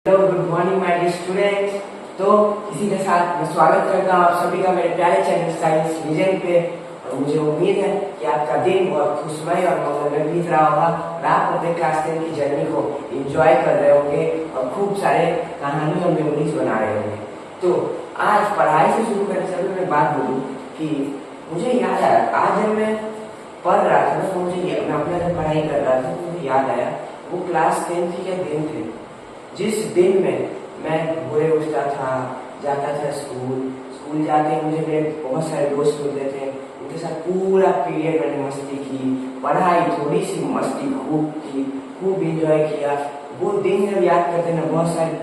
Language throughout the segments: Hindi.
Hello good morning my dear students. तो इसी के साथ मैं स्वागत करता हूँ आप सभी का मेरे प्यारे चैनल साइंस विजन पे। और मुझे उम्मीद है कि आपका दिन बहुत खुशमय और मंगलमय बीत रहा होगा और आप अपने क्लास 10 की जर्नी को एंजॉय कर रहे होंगे और खूब सारे कहानी और मेमोरीज बना रहे होंगे। तो आज पढ़ाई से शुरू करने से पहले मैं बात बोलूँ कि मुझे याद आया, आज जब मैं पढ़ रहा था ना, तो मैं अपना जब पढ़ाई कर रहा था तो मुझे याद आया वो क्लास 10 के दिन थे जिस दिन में मैं भोरे उठता था, जाता था स्कूल जाके मुझे मेरे बहुत सारे दोस्त मिलते थे, उनके साथ पूरा पीरियड मैंने मस्ती की, पढ़ाई थोड़ी सी मस्ती खूब की, खूब एंजॉय किया। वो दिन जब याद करते ना, बहुत सारी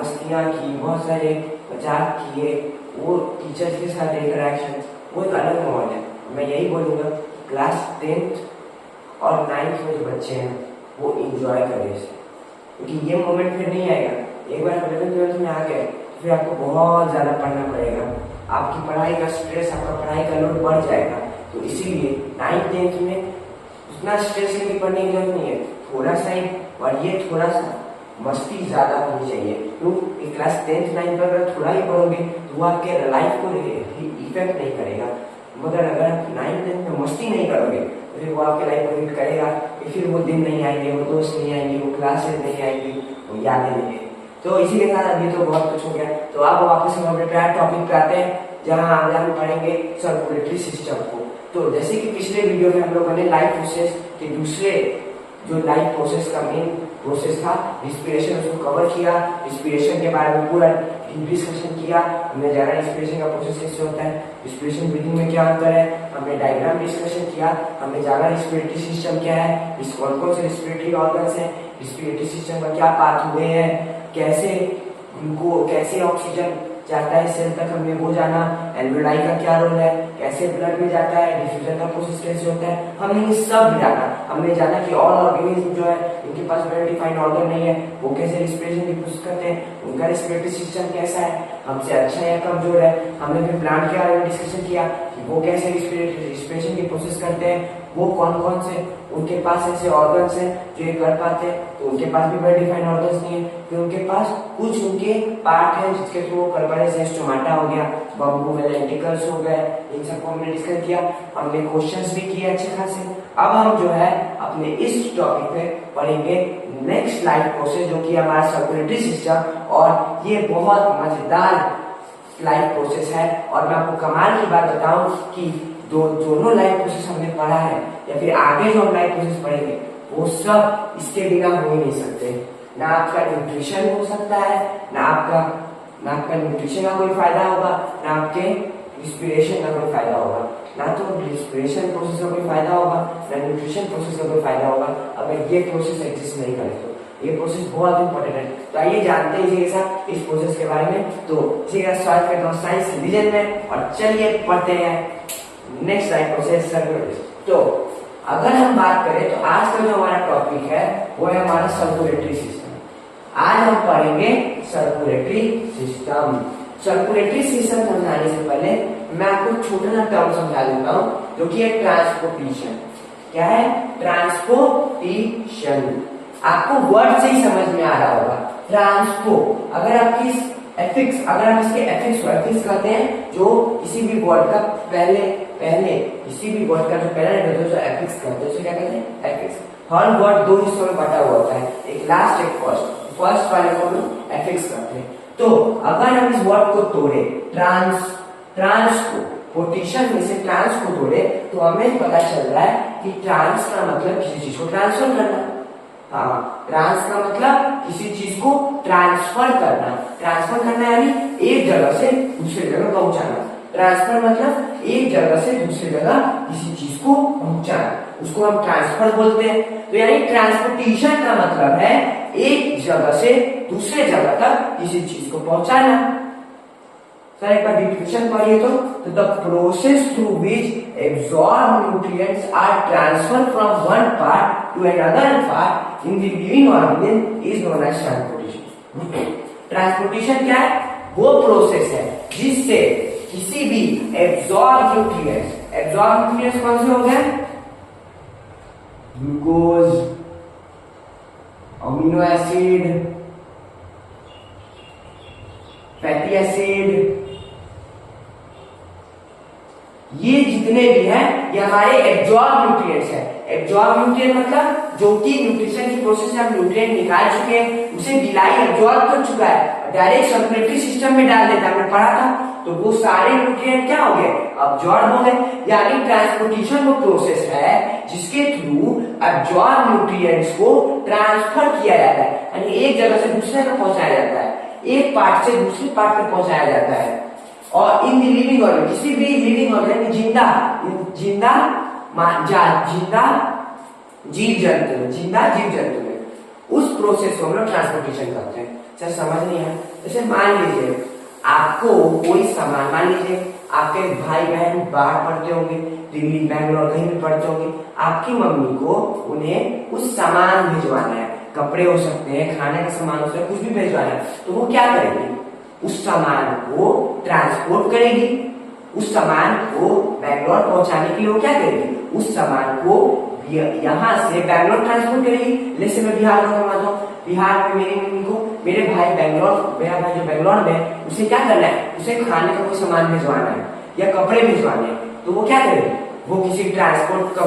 मस्तियाँ की, बहुत सारे मजाक किए, वो टीचर्स के साथ इंटरेक्शन, वो एक अलग माहौल है। मैं यही बोलूँगा क्लास 10th और 9th में जो बच्चे हैं वो इंजॉय करें इसे, क्योंकि ये मोमेंट फिर नहीं आएगा। एक बार 11th-12th में आ गए तो फिर आपको बहुत ज़्यादा पढ़ना पड़ेगा, आपकी पढ़ाई का स्ट्रेस, आपका पढ़ाई का लोड बढ़ जाएगा। तो इसीलिए 9th-10th में उतना स्ट्रेस लेके पढ़ने की जरूरत नहीं है, थोड़ा सा ही, और ये थोड़ा सा मस्ती ज़्यादा होनी चाहिए। तो क्लास 10th-9th पर अगर थोड़ा ही पढ़ोगे तो वो आपके लाइफ को इफेक्ट नहीं करेगा, मगर अगर आप 9th-10th में मस्ती नहीं करोगे तो फिर वो आपके लाइफ को हिट करेगा। फिर वो दिन नहीं आएंगे, वो दोस्त नहीं आएंगे, वो क्लासेस नहीं आएंगी, वो यादें नहीं आएंगी। तो इसी के साथ अभी तो बहुत कुछ हो गया। तो अब वापस हम अपने प्यार टॉपिक पे आते हैं, जहाँ आज हम पढ़ेंगे सर्कुलेटरी सिस्टम को। तो जैसे कि पिछले वीडियो में हम लोगों ने लाइफ प्रोसेस के दूसरे जो लाइफ प्रोसेस का मेन प्रोसेस था रिस्पिरेशन, उसको कवर किया। रिस्पिरेशन के बारे में पूरा डिस्कशन किया हमने, जाना रिस्पिरेशन का प्रोसेस कैसे होता है, रिस्पिरेशन ब्रीथिंग में क्या अंतर है, हमने डायग्राम डिस्कशन किया, हमने जाना रिस्पिरेटरी सिस्टम क्या है, इस कौन कौन से रिस्पिरेटरी ऑर्गन्स हैं, रिस्पिरेटरी सिस्टम का क्या पाथवे है, कैसे ऑक्सीजन जाता है सेल तक, हमने वो जाना। एल्वेओलाई का क्या रोल है, कैसे ब्लड में जाता है, डिफ्यूजन का प्रोसेस कैसे होता है, हमने ये सब जाना। हमने जाना कि ऑल ऑर्गेनिज्म जो है इनके पास वेल डिफाइंड ऑर्गन नहीं है, वो कैसे रिस्पिरेशन की प्रोसेस करते हैं, उनका रिस्पिरेटरी सिस्टम कैसा है, हमसे अच्छा या कमजोर है। हमने फिर प्लांट के बारे में डिस्कशन किया कि वो कैसे रिस्पिरेशन की प्रोसेस करते हैं, वो कौन कौन से उनके पास ऐसे ऑर्गन्स हैं जो ये कर पाते हैं, तो उनके पास भी वेल डिफाइंड ऑर्गन्स नहीं है, फिर उनके पास कुछ उनके पार्ट हैं जिसके थ्रू वो कर पा रहे, जैसे स्टोमाटा हो गया, बम्बू में लेंटिकल्स हो गए, इन सबको हमने डिस्कस किया, हमने क्वेश्चंस भी किए अच्छे खासे। अब हम जो है अपने इस टॉपिक पे पढ़ेंगे नेक्स्ट लाइफ प्रोसेस, जो कि हमारा सर्कुलेटरी सिस्टम, और ये बहुत मजेदार लाइफ प्रोसेस है। और मैं आपको कमाल की बात बताऊं कि दोनों लाइफ प्रोसेस हमने पढ़ा है या फिर आगे जो हम लाइफ प्रोसेस पढ़ेंगे वो सब इसके बिना हो ही नहीं सकते। ना आपका न्यूट्रिशन हो सकता है, ना आपका न्यूट्रिशन का कोई फायदा होगा, ना आपके रिस्पिरेशन का कोई फायदा होगा, ना तो रिस्पिरेशन प्रोसेस का कोई फायदा होगा, ना न्यूट्रिशन प्रोसेस का कोई फायदा होगा अगर ये प्रोसेस एग्जिस्ट नहीं करे। तो ये प्रोसेस बहुत इंपॉर्टेंट है। तो आइए जानते हैं इसी के साथ इस प्रोसेस के बारे में। तो इसी का स्वागत करता हूँ साइंस रिवीजन में, और चलिए पढ़ते हैं नेक्स्ट लाइफ प्रोसेस सर्कुलेटरी। तो अगर हम बात करें तो आज का जो हमारा टॉपिक है वो है हमारा सर्कुलेटरी सिस्टम। आज हम पढ़ेंगे सर्कुलेटरी सिस्टम। सर्कुलेटरी सिस्टम समझाने से पहले मैं आपको छोटा सा टर्म समझा देता हूँ, जो कि है ट्रांसपोर्टेशन। क्या है? ट्रांसपोर्टेशन। आपको वर्ड से ही समझ में आ रहा होगा। ट्रांसपो, अगर आप इसके एफिक्स कहते हैं जो किसी भी वर्ड का पहले किसी भी वर्ड का जो पहला लेटर होता है एफिक्स कहते हैं, उसे क्या कहते हैं? एफिक्स। हर वर्ड दो हिस्सों में बटा हुआ होता है, एक लास्ट एक फर्स्ट वाले को हम एफिक्स कहते हैं। तो अगर हम इस वर्ड को तोड़े, ट्रांसपोर्टेशन में से ट्रांस को तोड़े, तो हमें पता चल रहा है कि ट्रांस का मतलब किसी चीज को ट्रांसफर करना। हाँ, ट्रांस का मतलब किसी चीज को ट्रांसफर करना। ट्रांसफर करना यानी एक जगह से दूसरी जगह पहुंचाना। ट्रांसफर मतलब एक जगह से दूसरी जगह किसी चीज को पहुंचाना, उसको हम ट्रांसफर बोलते हैं। तो यानी ट्रांसपोर्टेशन का मतलब है एक जगह से दूसरे जगह तक किसी चीज को पहुंचाना। सर एक बार डिफिनेशन पढ़िए तो the process through which absorb nutrients are transfer from one part to another part in the living organism is known as transportation. Transportation क्या है? वो प्रोसेस है जिससे किसी भी एब्सॉर्ब न्यूट्रिएंट्स कौन से हो गए? Glucose, amino acid, fatty acid, ये जितने भी हैं ये हमारे एब्जॉर्ब न्यूट्रिएंट्स हैं। एब्जॉर्ब न्यूट्रिएंट मतलब जो कि न्यूट्रिशन की प्रोसेस से हम न्यूट्रिएंट निकाल चुके हैं, उसे बिलाई एब्जॉर्ब कर चुका है, डायरेक्ट सर्कुलेटरी सिस्टम में डाल देता है, हमने पढ़ा था। तो वो सारे न्यूट्रिएंट क्या हो गए, अब्जॉर्ब हो गए। यानी ट्रांसपोर्टेशन वो प्रोसेस है जिसके थ्रू अब्जॉर्ब न्यूट्रिएंट्स को ट्रांसफर किया जाता है, यानी एक जगह से दूसरे तक पहुंचाया जाता है, एक पार्ट से दूसरे पार्ट तक पहुंचाया जाता है। और इन दी लिविंग ऑर्गन, किसी भी लिविंग ऑर्गन जिंदा जिंदा जिंदा जीव जंतु में उस प्रोसेस को हम लोग ट्रांसपोर्टेशन करते हैं। सर समझ नहीं है? जैसे मान लीजिए आपको कोई सामान, मान लीजिए आपके भाई बहन बाहर पढ़ते होंगे, दिल्ली बैंगलोर कहीं भी पढ़ते होंगे, आपकी मम्मी को उन्हें उस सामान भिजवाना है, कपड़े हो सकते हैं, खाने का सामान हो सकता है, कुछ भी भिजवाना है, तो वो क्या करेगी, उस सामान को ट्रांसपोर्ट करेगी। उस सामान को बैंगलोर पहुंचाने के लिए वो क्या करेगी, उस सामान को यहाँ से बैंगलोर ट्रांसपोर्ट करेगी। जैसे मैं बिहार का मानता हूँ, बिहार में मेरी मम्मी को मेरे भाई बैंगलोर, मेरा भाई जो बैंगलोर में, उसे क्या करना है, उसे खाने का कोई सामान भिजवाना है या कपड़े भिजवाने हैं, तो वो क्या करेगी, वो किसी ट्रांसपोर्ट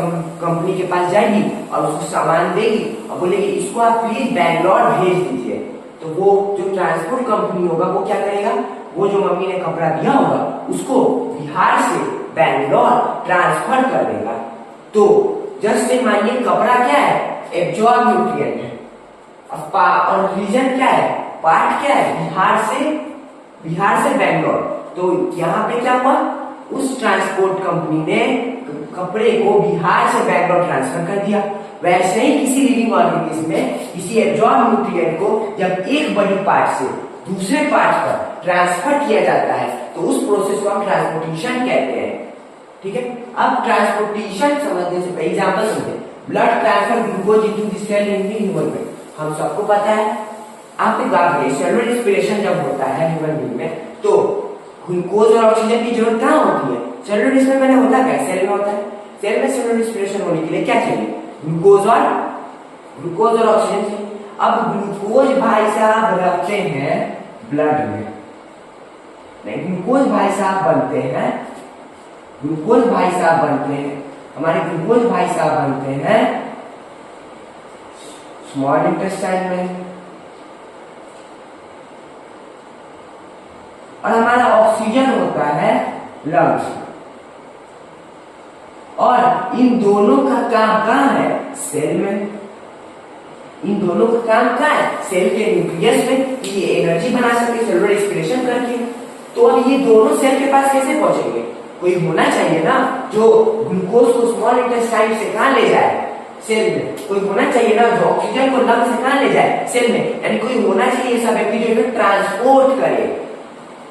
कंपनी के पास जाएगी और उसको सामान देगी और बोलेगी इसको आप प्लीज बैंगलोर भेज दीजिए। तो वो जो ट्रांसपोर्ट कंपनी होगा वो क्या करेगा, वो जो मम्मी ने कपड़ा दिया होगा उसको बिहार से बैंगलोर ट्रांसफर कर देगा। तो जस्ट मानिए कपड़ा क्या है, एब्जॉर्ब न्यूट्रिएंट है, और रीजन क्या है, पार्ट क्या है, बिहार से बैंगलोर। तो यहाँ पे क्या हुआ, उस ट्रांसपोर्ट कंपनी ने कपड़े को बिहार से बैंगलोर ट्रांसफर कर दिया। वैसे ही किसी लिविंग ऑर्गेनिज्म में किसी एब्जॉर्ब न्यूट्रिएंट को जब एक बड़ी पार्ट से दूसरे पार्ट पर ट्रांसफर किया जाता है तो उस प्रोसेस को हम ट्रांसपोर्टेशन कहते हैं। ठीक है, अब ट्रांसपोर्टेशन समझने से पहले एग्जांपल समझे, blood transfer glucose into the cell in the human being, हम सबको पता है। आप एक बात करिए, सेलुलर रेस्पिरेशन जब होता है ह्यूमन बीइंग में तो ग्लूकोज और ऑक्सीजन की जरूरत कहाँ होती है, सेलुलर रेस्पिरेशन में होता क्या, सेल में होता है। सेल में सेलुलर रेस्पिरेशन होने के लिए क्या चाहिए, ग्लूकोज और ऑक्सीजन चाहिए। अब ग्लूकोज भाई साहब रखते हैं ब्लड में, नहीं ग्लूकोज भाई साहब बनते हैं, हमारे ग्लूकोज भाई साहब बनते हैं स्मॉल इंटेस्टाइन में, और हमारा ऑक्सीजन होता है लंग्स में। और इन दोनों का काम कहाँ है, सेल में। इन दोनों का काम कहाँ है, सेल के न्यूक्लियस में, कि ये एनर्जी बना सके सेलुलर रेस्पिरेशन करके। तो अब ये दोनों सेल के पास कैसे पहुंचेंगे, कोई होना चाहिए ना जो ग्लूकोज को स्मॉल इंटेस्टाइन से कहाँ ले जाए, सेल में। कोई होना चाहिए ना जो ऑक्सीजन को लंग से कहाँ ले जाए, सेल में। यानी कोई होना चाहिए ऐसा व्यक्ति जो इन्हें ट्रांसपोर्ट करे,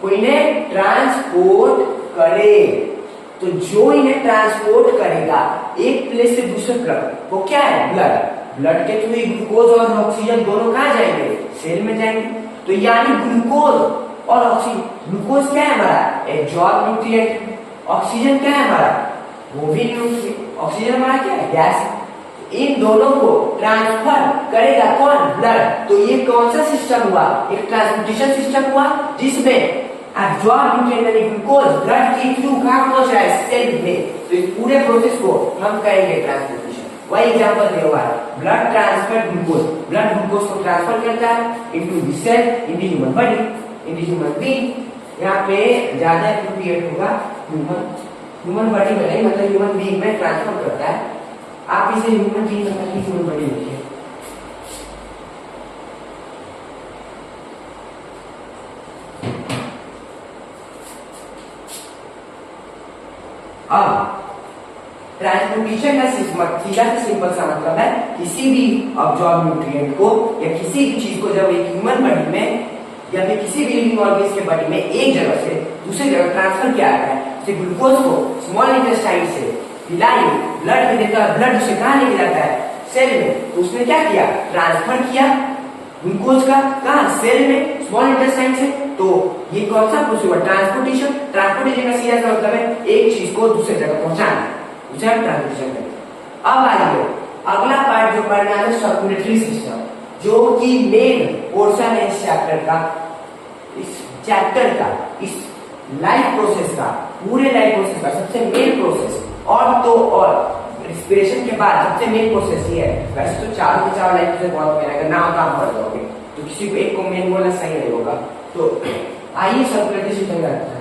कोई इन्हें ट्रांसपोर्ट करे। तो जो इन्हें ट्रांसपोर्ट करेगा एक प्लेस से दूसरे प्लेस, वो क्या है, ब्लड के थ्रू ग्लूकोज और ऑक्सीजन दोनों कहाँ जाएंगे, सेल में जाएंगे। तो यानी ग्लूकोज और ऑक्सीजन, ग्लूकोज क्या है हमारा, एब्जॉर्ब न्यूट्रिएंट, ऑक्सीजन क्या है हमारा, वो भी न्यूट्रिएंट, ऑक्सीजन हमारा क्या है, गैस। इन दोनों को ट्रांसफर करेगा कौन, ब्लड। तो ये कौन सा सिस्टम हुआ, एक ट्रांसपोर्टेशन सिस्टम हुआ जिसमें एब्जॉर्ब न्यूट्रिएंट ग्लूकोज ब्लड के थ्रू कहाँ पहुंच रहा है, सेल में। तो इस पूरे प्रोसेस को हम कहेंगे ट्रांसपोर्टेशन। वही एग्जांपल दिया हुआ है, blood transfer glucose, blood glucose को ट्रांसफर करता है into the cell in the human body, in the human being. यहाँ पे ज्यादा एप्रोप्रिएट होगा ह्यूमन बॉडी में नहीं, मतलब ह्यूमन बीइंग में ट्रांसफर करता है। आप इसे ह्यूमन बीइंग में ह्यूमन बॉडी लिखिए। अब ट्रांसपोर्टेशन का सीधा से सिंपल सा मतलब है किसी भी अब्जॉर्ब न्यूट्रिएंट को या किसी भी चीज को जब एक ह्यूमन बॉडी में या फिर किसी भी लिविंग ऑर्गेनिज्म के बॉडी में एक जगह से दूसरी जगह ट्रांसफर किया जाता है, जैसे ग्लूकोज को स्मॉल इंटेस्टाइन से पिलाई ब्लड में देता है, ब्लड उसे कहाँ लेके जाता है, सेल में। तो उसने क्या किया, ट्रांसफर किया ग्लूकोज का कहाँ, सेल में, स्मॉल इंटेस्टाइन से। तो ये कौन सा प्रोसेस हुआ, ट्रांसपोर्टेशन। ट्रांसपोर्टेशन का सीधा सा मतलब है एक चीज को दूसरे जगह पहुंचाना, उसे हम ट्रांसपोर्टेशन करें। अब आइए अगला पार्ट जो पढ़ना है सर्कुलेटरी सिस्टम, जो कि मेन पोर्शन है इस चैप्टर का। इस चैप्टर का, इस लाइफ प्रोसेस का, पूरे लाइफ प्रोसेस का सबसे मेन प्रोसेस और रेस्पिरेशन के बाद सबसे मेन प्रोसेस ये है। वैसे तो चारों के चारों लाइफ प्रोसेस बहुत मेन है, अगर ना काम कर दोगे तो किसी को एक को मेन बोलना सही नहीं होगा। तो आइए सर्कुलेटरी सिस्टम करते हैं।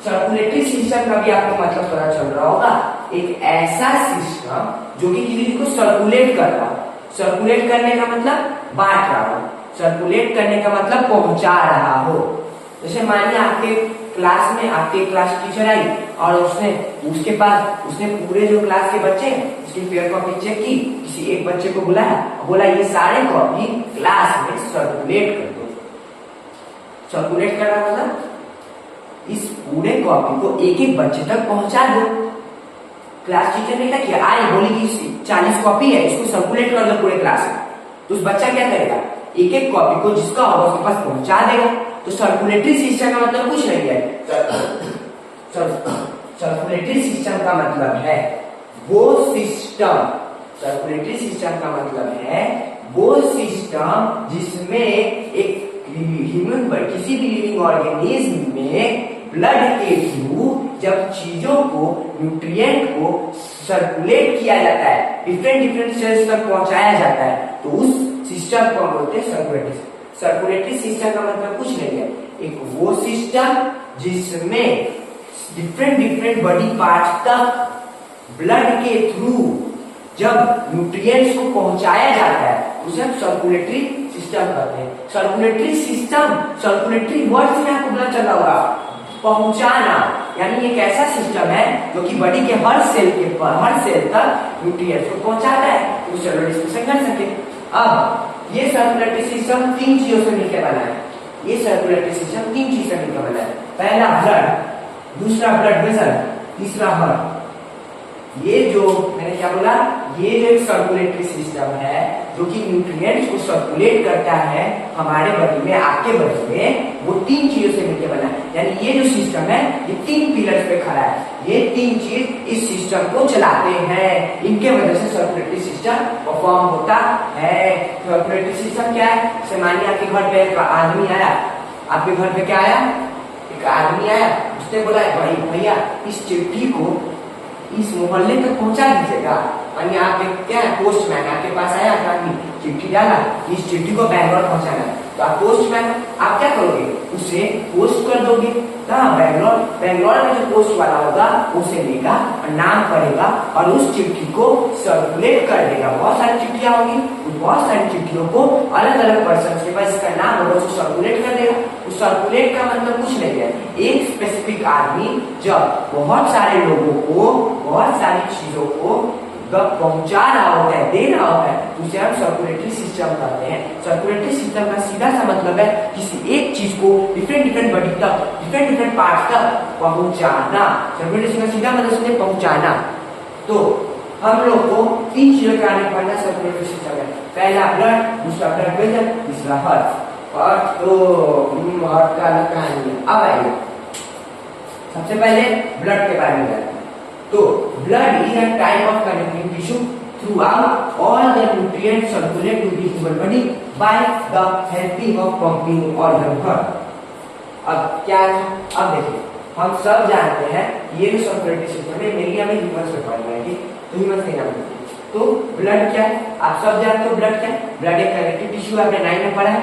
सर्कुलेटरी सिस्टम का भी आपको मतलब पता चल रहा होगा, एक ऐसा सिस्टम जो कि किसी को सर्कुलेट कर रहा हो। सर्कुलेट करने का मतलब बांट रहा हो, सर्कुलेट करने का मतलब पहुंचा रहा हो। जैसे मानिए आपके क्लास में आपके क्लास टीचर आई और उसने पूरे जो क्लास के बच्चे उसकी पेयर कॉपी चेक की, किसी एक बच्चे को बुलाया, बोला ये सारे कॉपी क्लास में सर्कुलेट कर दो। सर्कुलेट करना मतलब इस पूरे कॉपी को एक एक बच्चे तक पहुंचा दो। क्लास टीचर ने क्या किया, आई बोली कि 40 कॉपी है, इसको सर्कुलेट कर दो पूरे क्लास में। तो उस बच्चा क्या करेगा, एक एक कॉपी को जिसका होगा उसके पास पहुंचा देगा। तो सर्कुलेटरी सिस्टम का मतलब कुछ नहीं है। सर्कुलेटरी सिस्टम का मतलब है वो सिस्टम, सर्कुलेटरी सिस्टम का मतलब है वो सिस्टम जिसमें एक ह्यूमन किसी भी लिविंग ऑर्गेनिज्म में ब्लड के थ्रू जब चीजों को, न्यूट्रिएंट को सर्कुलेट किया जाता है, डिफरेंट सेल्स तक पहुंचाया जाता है, तो उस सिस्टम को बोलते हैं सर्कुलेटरी। सर्कुलेटरी सिस्टम का मतलब कुछ नहीं है, एक वो सिस्टम जिसमें डिफरेंट बॉडी पार्ट्स तक ब्लड के थ्रू जब न्यूट्रिएंट्स को पहुंचाया जाता है उसे हम सर्कुलेटरी सिस्टम कहते हैं। सर्कुलेटरी सिस्टम, सर्कुलेटरी वर्ड से आपको पता चला होगा, पहुंचाना, यानी एक ऐसा सिस्टम है जो कि बॉडी के हर सेल तक न्यूट्रिएंट्स को पहुंचाता है, तो सेलुलर डिस्ट्रीब्यूशन कर सके। अब ये सर्कुलेटरी सिस्टम 3 चीजों से मिलकर बना है। ये सर्कुलेटरी सिस्टम 3 चीज से मिलकर बना है। पहला ब्लड, दूसरा ब्लड वेसल, तीसरा हार्ट। ये जो मैंने क्या बोला, ये जो एक सर्कुलेटरी सिस्टम है जो कि न्यूट्रिएंट्स को सर्कुलेट करता है हमारे बॉडी में, आपके बॉडी में, वो 3 चीजों से मिलकर बना है। यानी ये जो सिस्टम है ये 3 पिलर्स पे खड़ा है। ये 3 चीज इस सिस्टम को चलाते हैं, इनके वजह से सर्कुलेटरी सिस्टम परफॉर्म होता है। सर्कुलेटरी सिस्टम क्या है, जैसे मानिए आपके घर पे एक आदमी आया, आपके घर पे क्या आया, एक आदमी आया, उसने बोला भाई भैया इस चिट्ठी को इस मोहल्ले तक पहुंचा दीजिएगा। यानी आप क्या है, पोस्टमैन आपके पास आया, आदमी चिट्ठी डाला, इस चिट्ठी को बैंगलोर पहुंचाना है, तो आप पोस्टमैन आप क्या करोगे, उसे पोस्ट कर दोगे। कहाँ, बैंगलोर में जो पोस्ट वाला होगा उसे लेगा और नाम करेगा और उस चिट्ठी को सर्कुलेट कर देगा। बहुत सारी चिट्ठियां होंगी, उस बहुत सारी चिट्ठियों को अलग अलग पर्सन के पास इसका नाम होगा, उसको सर्कुलेट कर देगा। उस सर्कुलेट का मतलब कुछ नहीं है, एक स्पेसिफिक आदमी जब बहुत सारे लोगों को बहुत सारी चीजों को पहुंचा रहा होता है, दे रहा होता है, तो उसे हम सर्कुलेटरी सिस्टम कहते हैं। सर्कुलेटरी सिस्टम का सीधा सा मतलब है किसी एक चीज को डिफरेंट बॉडी तक, डिफरेंट पार्ट तक पहुंचाना। सर्कुलेटरी सिस्टम का सीधा मतलब है पहुंचाना। तो हम लोग को 3 चीजों के आने पड़ना सर्कुलेटरी सिस्टम है। पहला ब्लड, दूसरा ब्लड वेसल, तीसरा हार्ट। और तो हार्ट का अलग कहानी है। अब आइए सबसे पहले ब्लड के बारे में जानते हैं। तो blood is a type of connecting tissue throughout all the nutrients circulate to the human body by the helping of pumping organ heart। अब क्या है, अब देखिए हम सब जानते हैं ये जो सर्कुलेटरी सिस्टम है, मेरी हमें ह्यूमन्स में पढ़ना है, तो ह्यूमन्स नहीं जानते। तो ब्लड क्या है, आप सब जानते हो ब्लड क्या है। ब्लड एक कनेक्टिव टिश्यू है, आपने 9 में पढ़ा है।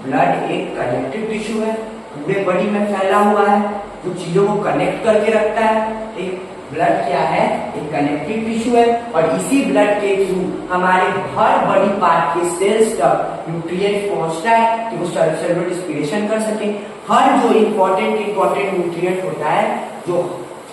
ब्लड एक कनेक्टिव टिश्यू है, पूरे बॉडी में फैला हुआ है, कुछ चीजों को कनेक्ट करके रखता है। ठीक, ब्लड क्या है, एक कनेक्टिव टिश्यू है और इसी ब्लड के थ्रू हमारे हर बॉडी पार्ट के सेल्स तक न्यूट्रिएंट्स पहुंचता है कि वो सेलुलर रेस्पिरेशन कर सके। हर जो इम्पोर्टेंट न्यूट्रिएंट होता है जो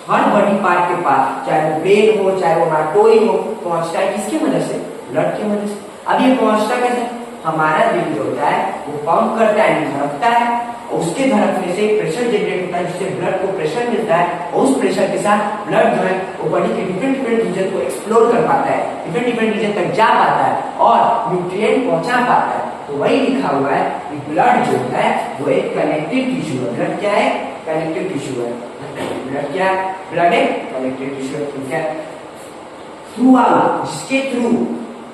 हर बॉडी पार्ट के पास, चाहे वो ब्रेन हो चाहे वो मार्टोई हो, पहुंचता है किसकी मदद से, ब्लड की मदद से। अब ये पहुंचता कैसे, हमारा दिल जो होता है वो पंप करता है, धड़कता है, और उसके धड़कने से प्रेशर जनरेट होता है जिससे ब्लड को प्रेशर मिलता है, और उस प्रेशर के साथ ब्लड जो है वो बॉडी के डिफरेंट रीजन को एक्सप्लोर कर पाता है, डिफरेंट रीजन तक जा पाता है और न्यूट्रिएंट पहुंचा पाता है। तो वही लिखा हुआ है कि ब्लड जो है वो एक कनेक्टिव टिश्यू है। ब्लड क्या है, कनेक्टिव टिश्यू है। ब्लड क्या है, ब्लड एक कनेक्टिव टिश्यू है। ठीक है, थ्रू आउट, जिसके थ्रू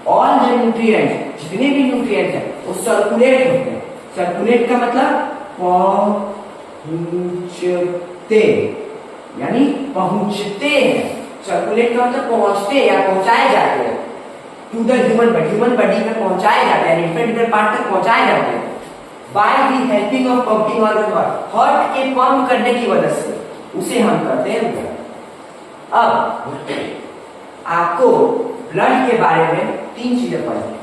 ऑल द न्यूट्रिएंट, जितने भी न्यूट्रिएंट है वो सर्कुलेट होते हैं। सर्कुलेट का मतलब पहुंचते यानी पहुंचते हैं। सर्कुलेट का मतलब पहुंचते या पहुंचाए जाते हैं टू द ह्यूमन बॉडी में पहुंचाए जाते हैं, इंफेक्टेड पार्ट तक पहुंचाए जाते हैं by the helping of pumping organ. Heart के पंप करने की वजह से उसे हम कहते हैं ब्लड। अब आपको ब्लड के बारे में 3 चीजें पढ़नी,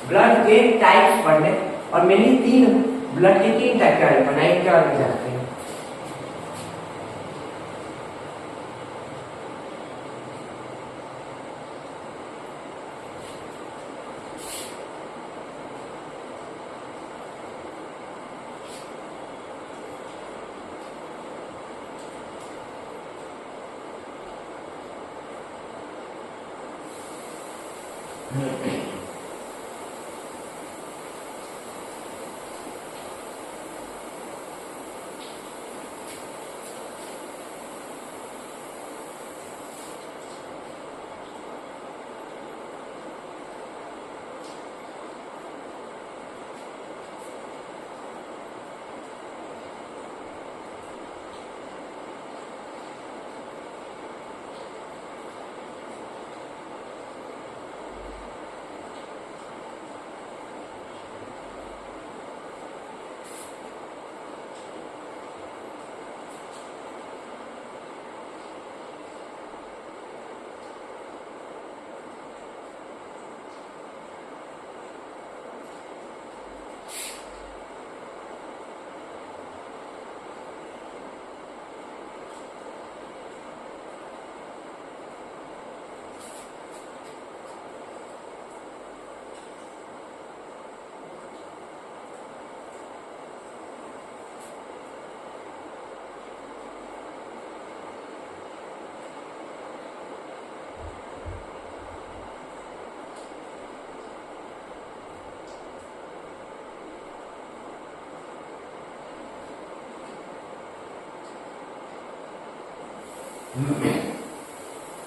ब्लड के टाइप्स पढ़ने और मेनली 3 ब्लड के 3 टाइप के बारे में पढ़ना है। क्या जानते हैं?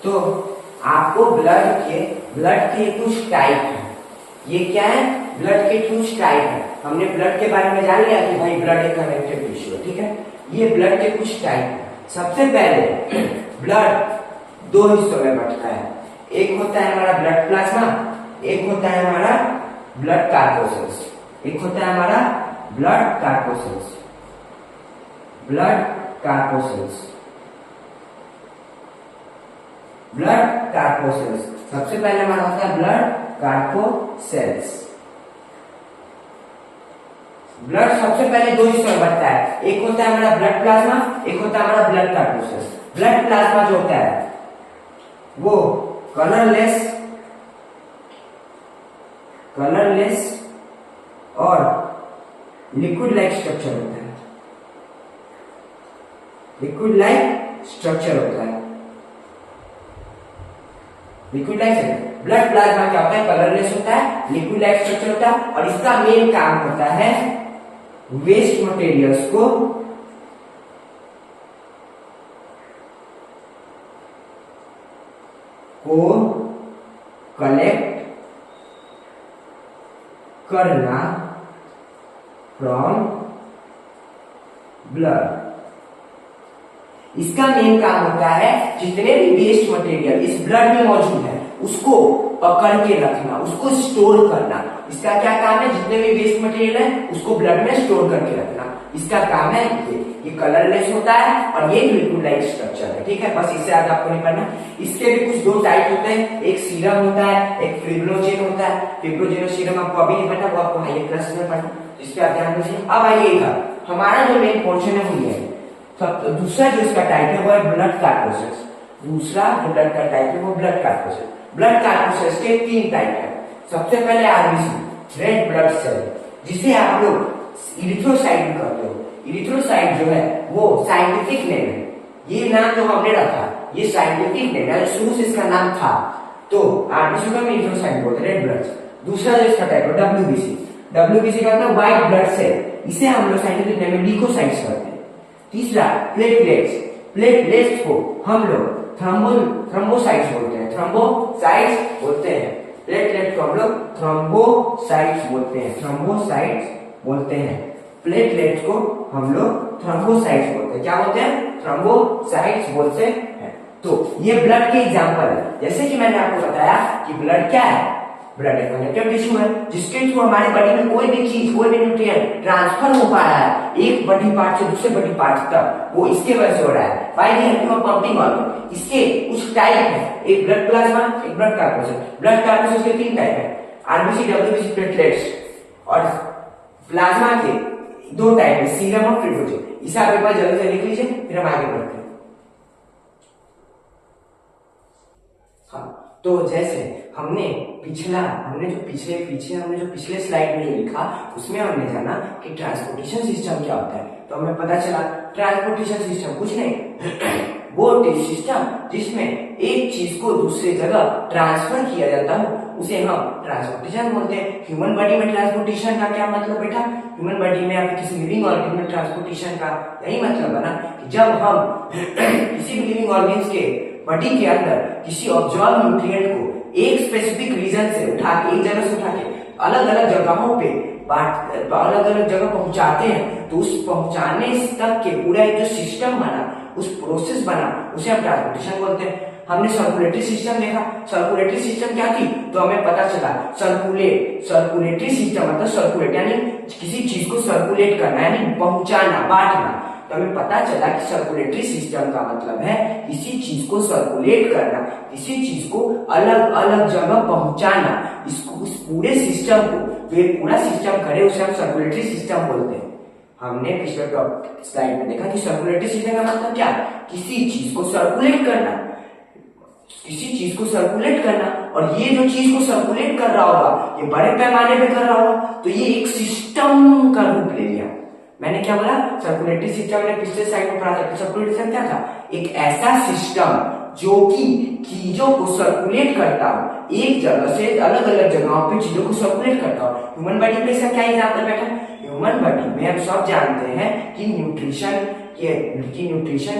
तो आपको ब्लड के कुछ टाइप है। ये क्या है? ब्लड के कुछ टाइप है। हमने ब्लड के बारे में जान लिया कि भाई ब्लड एक कनेक्टिव टिश्यू है, ठीक है। ये ब्लड के कुछ टाइप है। सबसे पहले ब्लड 2 हिस्सों में बंटता है। एक होता है हमारा ब्लड प्लाज्मा, एक होता है हमारा ब्लड कार्पोसेल्स। एक होता है हमारा ब्लड कार्पोसेल्स, ब्लड कार्पोसेल्स, ब्लड कार्पोसेल्स। सबसे पहले हमारा होता है ब्लड कार्पोसेल्स। ब्लड सबसे पहले 2 हिस्सों में बंटता है। एक होता है हमारा ब्लड प्लाज्मा, एक होता है हमारा ब्लड कार्पोसेल्स। ब्लड प्लाज्मा जो होता है वो कलरलेस और लिक्विड लाइक स्ट्रक्चर होता है। लिक्विड लाइक स्ट्रक्चर होता है। लिक्विड लाइक ब्लड प्लाज्मा क्या होता है? कलरलेस होता है, लिक्विड लाइक स्ट्रक्चर होता है और इसका मेन काम होता है वेस्ट मटेरियल्स को कलेक्ट करना फ्रॉम ब्लड। इसका मेन काम होता है जितने भी वेस्ट मटेरियल इस ब्लड में मौजूद है उसको पकड़ के रखना, उसको स्टोर करना। इसका क्या काम है? जितने भी वेस्ट मटेरियल है उसको ब्लड में स्टोर करके रखना, इसका काम है। ये कलरलेस होता है और ये लिक्विड लाइक स्ट्रक्चर है, ठीक है। बस इससे ज्यादा आपको नहीं पढ़ना। इसके भी कुछ 2 टाइप होते हैं, एक सीरम होता है, एक फिब्रोजेन होता है। फिब्रोजेन और सीरम आपको अभी नहीं पढ़ना, वो आपको हायर क्लास में पढ़ना, इसपे आप ध्यान दीजिए। अब आइएगा हमारा जो मेन पोर्शन है वो ये है। दूसरा जो इसका टाइप है वो है ब्लड कार्पोसेल्स। दूसरा जो ब्लड का टाइप है वो ब्लड कार्पोसेल्स। ब्लड कार्पोसेल्स के 3 टाइप है। सबसे पहले आरबीसी, रेड ब्लड सेल, जिसे आप लोग इरिथ्रोसाइट कहते हो। इरिथ्रोसाइट जो है वो साइंटिफिक नेम है। ये नाम जो हमने रखा ये साइंटिफिक नेम है, शुरू से इसका नाम था। तो आरबीसी को इरिथ्रोसाइट बोलते हैं, रेड ब्लड। दूसरा जो इसका टाइप है डब्ल्यूबीसी। डब्ल्यूबीसी का मतलब व्हाइट ब्लड सेल, इसे हम लोग साइंटिफिक नेम में ल्यूकोसाइट्स कहते हैं। तीसरा प्लेटलेट्स। प्लेटलेट्स को हम लोग थ्रोम्बोसाइट्स बोलते हैं, थ्रोम्बोसाइट्स बोलते हैं। प्लेटलेट को हम लोग थ्रोम्बोसाइट्स बोलते हैं, थ्रोम्बोसाइट्स बोलते हैं। प्लेटलेट्स को हम लोग थ्रोम्बोसाइट्स बोलते हैं। क्या बोलते हैं? थ्रोम्बोसाइट्स बोलते हैं। तो ये ब्लड के एग्जांपल है। जैसे कि मैंने आपको बताया कि ब्लड क्या है, ब्लड एक कनेक्टिव टिश्यू है जिसके थ्रू हमारे बॉडी में कोई भी चीज, कोई भी न्यूट्रिएंट ट्रांसफर हो पा रहा है एक बॉडी पार्ट से दूसरे बॉडी पार्ट तक, वो इसके वजह से हो रहा है by the help of pumping organ. इसके कुछ टाइप है, एक ब्लड प्लाज्मा, एक ब्लड कार्पोसेल। ब्लड कार्पोसेल के 3 टाइप है, आरबीसी, डब्ल्यूबीसी, प्लेटलेट्स। और प्लाज्मा के 2 टाइप है, सीरम और फिब्रोजिन। इसे आप एक बार जल्दी से लिख लीजिए, फिर हम आगे बढ़ते हैं। हाँ, तो जैसे हमने जो पिछले स्लाइड में जो लिखा उसमें हमने जाना कि ट्रांसपोर्टेशन सिस्टम क्या होता है। तो हमें पता चला ट्रांसपोर्टेशन सिस्टम कुछ नहीं वो सिस्टम जिसमें एक चीज को दूसरे जगह ट्रांसफर किया जाता है उसे हम ट्रांसपोर्टेशन बोलते हैं। ह्यूमन बॉडी में ट्रांसपोर्टेशन का क्या मतलब बेटा? ह्यूमन बॉडी में या किसी लिविंग ऑर्गन में ट्रांसपोर्टेशन का यही मतलब है ना कि जब हम किसी भी लिविंग ऑर्गन के बॉडी के अंदर किसी ऑब्जॉर्व न्यूट्रिएंट को एक स्पेसिफिक रीजन से उठा के, एक जगह से उठा के अलग अलग जगहों पे अलग अलग जगह पहुंचाते हैं, तो उस पहुंचाने तक के पूरा एक जो सिस्टम बना, उस प्रोसेस बना, उसे हम ट्रांसपोर्टेशन बोलते हैं। हमने सर्कुलेटरी सिस्टम देखा। सर्कुलेटरी सिस्टम क्या थी? तो हमें पता चला सर्कुलेटरी सिस्टम मतलब सर्कुलेट यानी किसी चीज को सर्कुलेट करना यानी पहुंचाना, बांटना। तो हमें पता चला कि सर्कुलेटरी सिस्टम का मतलब है किसी चीज को सर्कुलेट करना, किसी चीज को अलग अलग जगह पहुंचाना। इसको उस पूरे सिस्टम को जो पूरा सिस्टम करे उसे हम सर्कुलेटरी सिस्टम बोलते हैं। हमने पिछले स्लाइड में देखा कि सर्कुलेटरी सिस्टम का मतलब क्या? किसी चीज को सर्कुलेट करना, किसी चीज को सर्कुलेट करना। और ये जो चीज को सर्कुलेट कर रहा होगा ये बड़े पैमाने पे कर रहा होगा, तो ये एक सिस्टम का रूप ले लिया। मैंने क्या बोला? सर्कुलेटरी सिस्टम ने पिछले स्लाइड में पढ़ा था। सर्कुलेटरी सिस्टम क्या था? एक ऐसा सिस्टम जो कि चीजों को सर्कुलेट करता हो, एक जगह से अलग अलग जगहों पे चीजों को सर्कुलेट करता हो। ह्यूमन बॉडी में इसका क्या एग्जाम्पल बैठा? ह्यूमन बॉडी में हम सब जानते हैं कि न्यूट्रिशन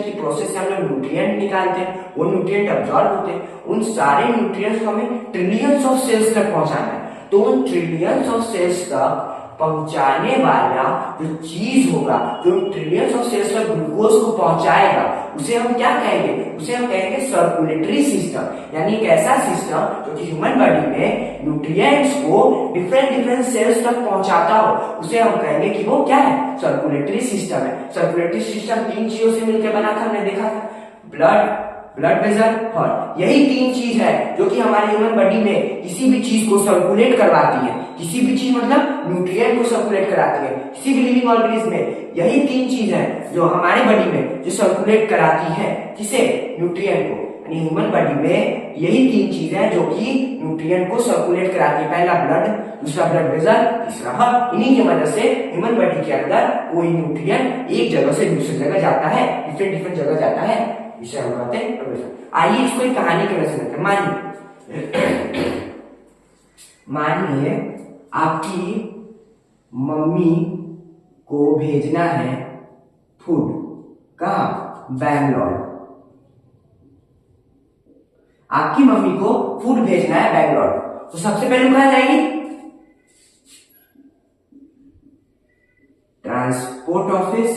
की प्रोसेस से हम लोग न्यूट्रिएंट निकालते हैं, वो न्यूट्रिएंट अब्सॉर्ब होते हैं। उन सारे न्यूट्रिएंट्स को हमें ट्रिलियंस ऑफ सेल्स तक पहुंचाना है। तो उन ट्रिलियंस ऑफ सेल्स तक पहुंचाने वाला जो चीज होगा, जो ट्रिलियंस ऑफ सेल्स तक ग्लूकोज को पहुंचाएगा, उसे हम क्या कहेंगे? उसे हम कहेंगे सर्कुलेटरी सिस्टम। यानी एक ऐसा सिस्टम जो कि ह्यूमन बॉडी में न्यूट्रिएंट्स को डिफरेंट सेल्स तक पहुंचाता हो, उसे हम कहेंगे कि वो क्या है? सर्कुलेटरी सिस्टम है। सर्कुलेटरी सिस्टम 3 चीजों से मिलकर बना था, हमने देखा था, ब्लड वेसल, हार्ट। यही 3 चीज है जो कि हमारे ह्यूमन बॉडी में किसी भी चीज को सर्कुलेट करवाती है। किसी भी चीज मतलब न्यूट्रिएंट को सर्कुलेट कराती है। किसी भी लिविंग ऑर्गेनिज्म में यही 3 चीज है जो हमारे बॉडी में जो सर्कुलेट कराती है। किसे? न्यूट्रिएंट को। यानी ह्यूमन बॉडी में यही 3 चीज है जो कि न्यूट्रिएंट को सर्कुलेट कराती है। पहला ब्लड, दूसरा ब्लड वेसल, तीसरा हार्ट। इन्हीं की मदद से ह्यूमन बॉडी के अंदर कोई न्यूट्रिएंट एक जगह से दूसरी जगह जाता है, डिफरेंट जगह जाता है, इसे हम कहते हैं। आइए इसको एक कहानी के वजह से मानिए आपकी मम्मी को भेजना है फूड। कहाँ? बैंगलोर। आपकी मम्मी को फूड भेजना है बैंगलोर, तो सबसे पहले कहाँ जाएगी? Transport office.